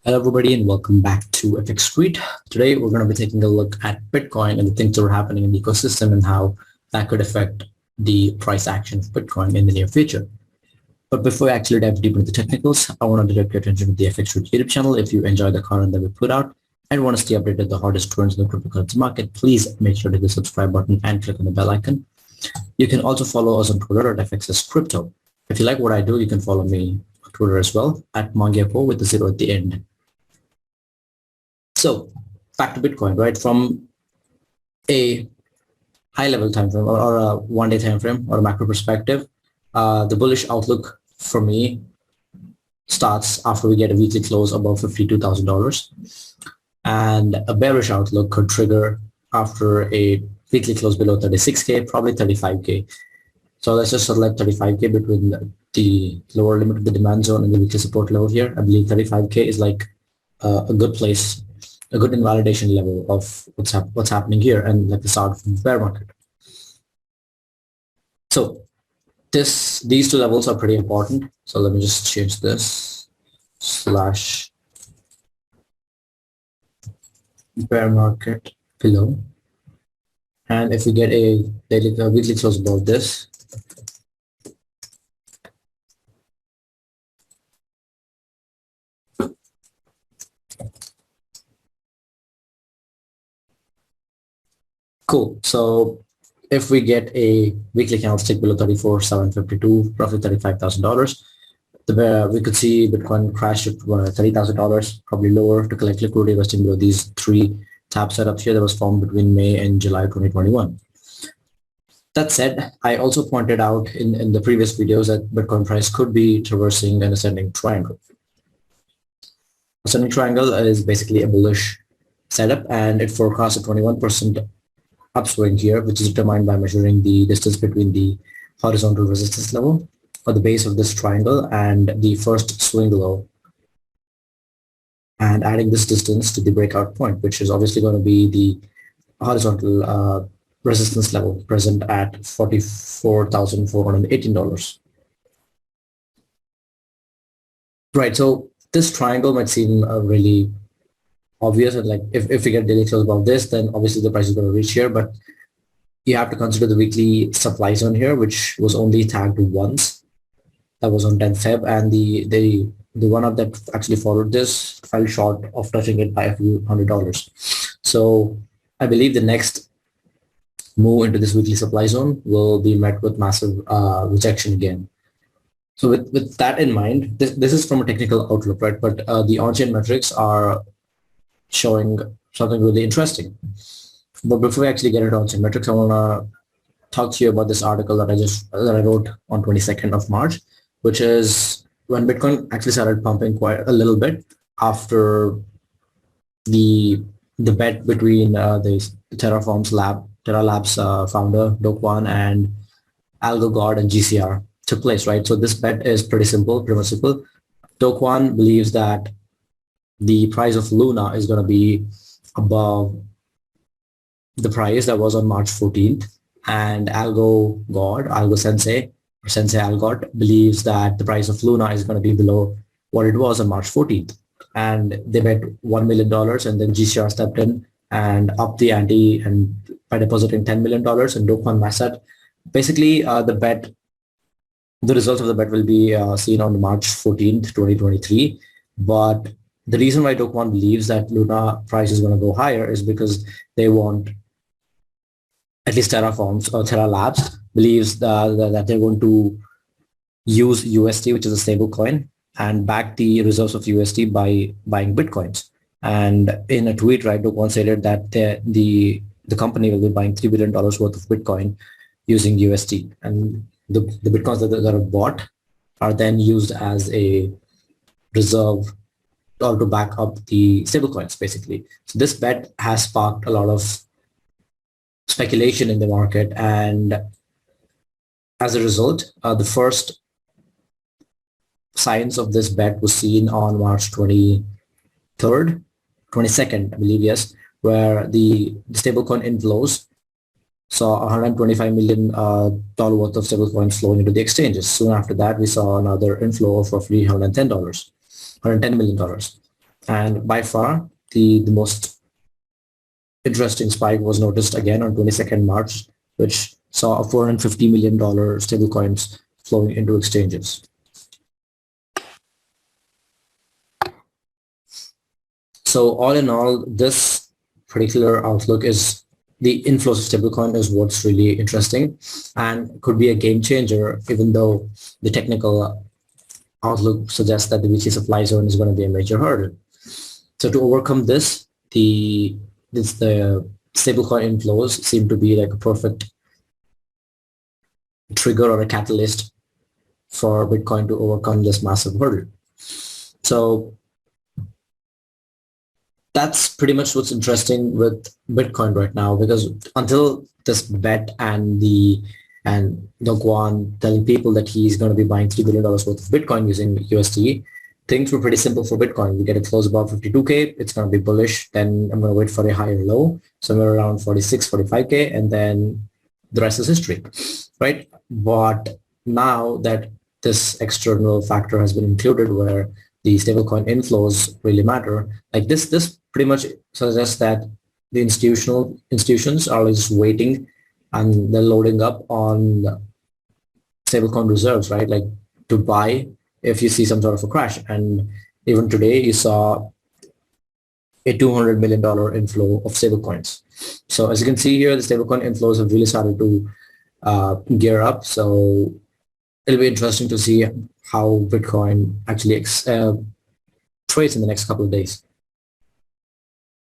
Hello everybody and welcome back to FX Street. Today we're going to be taking a look at Bitcoin and the things that are happening in the ecosystem and how that could affect the price action of Bitcoin in the near future. But before I actually dive deep into the technicals, I want to direct your attention to the FX Street YouTube channel. If you enjoy the content that we put out and want to stay updated with the hottest trends in the cryptocurrency market, please make sure to hit the subscribe button and click on the bell icon. You can also follow us on Twitter at FXSCrypto. If you like what I do, you can follow me on Twitter as well at Mangiapo with the 0 at the end. So back to Bitcoin, right? From a high-level time frame or a one-day time frame or a macro perspective, the bullish outlook for me starts after we get a weekly close above $52,000, and a bearish outlook could trigger after a weekly close below 36K, probably 35K. So let's just select 35K between the lower limit of the demand zone and the weekly support level here. I believe 35K is like a good place, a good invalidation level of what's happening here and like the start of the bear market. So these two levels are pretty important. So let me just change this slash bear market below. And if we get a weekly close above this, cool. So if we get a weekly candlestick below 34,752, roughly $35,000, we could see Bitcoin crash to $30,000, probably lower, to collect liquidity resting below these three tab setups here that was formed between May and July 2021. That said, I also pointed out in the previous videos that Bitcoin price could be traversing an ascending triangle. Ascending triangle is basically a bullish setup, and it forecasts a 21% upswing here, which is determined by measuring the distance between the horizontal resistance level or the base of this triangle and the first swing low, and adding this distance to the breakout point, which is obviously going to be the horizontal resistance level present at $44,418. Right, so this triangle might seem really obvious, and like if we get daily close above this, then obviously the price is going to reach here, but you have to consider the weekly supply zone here, which was only tagged once. That was on 10th Feb, and the one up that actually followed this fell short of touching it by a few $100s. So I believe the next move into this weekly supply zone will be met with massive rejection again. So with that in mind, this is from a technical outlook, right? But the on-chain metrics are showing something really interesting. But before we actually get into on-chain metrics, I want to talk to you about this article that I wrote on 22nd of March, which is when Bitcoin actually started pumping quite a little bit after the bet between the Terra Labs founder Do Kwon and Algo God and GCR took place, right? So this bet is pretty much simple. Do Kwon believes that the price of Luna is going to be above the price that was on March 14th, and Algo Sensei Algot believes that the price of Luna is going to be below what it was on March 14th, and they bet $1 million, and then GCR stepped in and upped the ante and by depositing $10 million, and Do Kwon matched that. Basically, the results of the bet will be seen on March 14th, 2023, but the reason why Do Kwon believes that Luna price is going to go higher is because they want, at least Terra Labs believes that they're going to use USD, which is a stable coin, and back the reserves of USD by buying Bitcoins. And in a tweet, right, Do Kwon stated that the company will be buying $3 billion worth of Bitcoin using USD. And the Bitcoins that are bought are then used as a reserve or to back up the stablecoins, basically. So this bet has sparked a lot of speculation in the market, and as a result, the first signs of this bet was seen on March 22nd, I believe, yes, where the stablecoin inflows saw $125 million worth of stablecoins flowing into the exchanges. Soon after that, we saw another inflow of roughly $110 million. And by far, the most interesting spike was noticed again on 22nd March, which saw a $450 million stablecoins flowing into exchanges. So all in all, this particular outlook is the inflows of stablecoin is what's really interesting and could be a game changer, even though the technical outlook suggests that the VC supply zone is going to be a major hurdle. So to overcome this, the stablecoin inflows seem to be like a perfect trigger or a catalyst for Bitcoin to overcome this massive hurdle. So that's pretty much what's interesting with Bitcoin right now, because until this bet and the Guan telling people that he's going to be buying $3 billion worth of Bitcoin using USD, things were pretty simple for Bitcoin. We get it close above 52K, it's going to be bullish. Then I'm going to wait for a higher low, somewhere around 46, 45K, and then the rest is history, right? But now that this external factor has been included where the stablecoin inflows really matter, like this pretty much suggests that the institutions are just waiting and they're loading up on stablecoin reserves, right? Like to buy if you see some sort of a crash. And even today you saw a $200 million inflow of stablecoins. So as you can see here, the stablecoin inflows have really started to gear up. So it'll be interesting to see how Bitcoin actually trades in the next couple of days.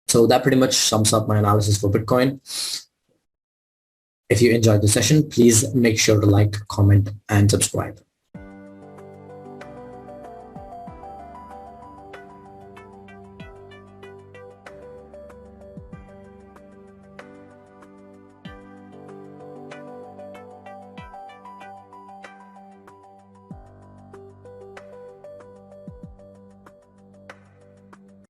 So that pretty much sums up my analysis for Bitcoin. If you enjoyed the session, please make sure to like, comment, and subscribe.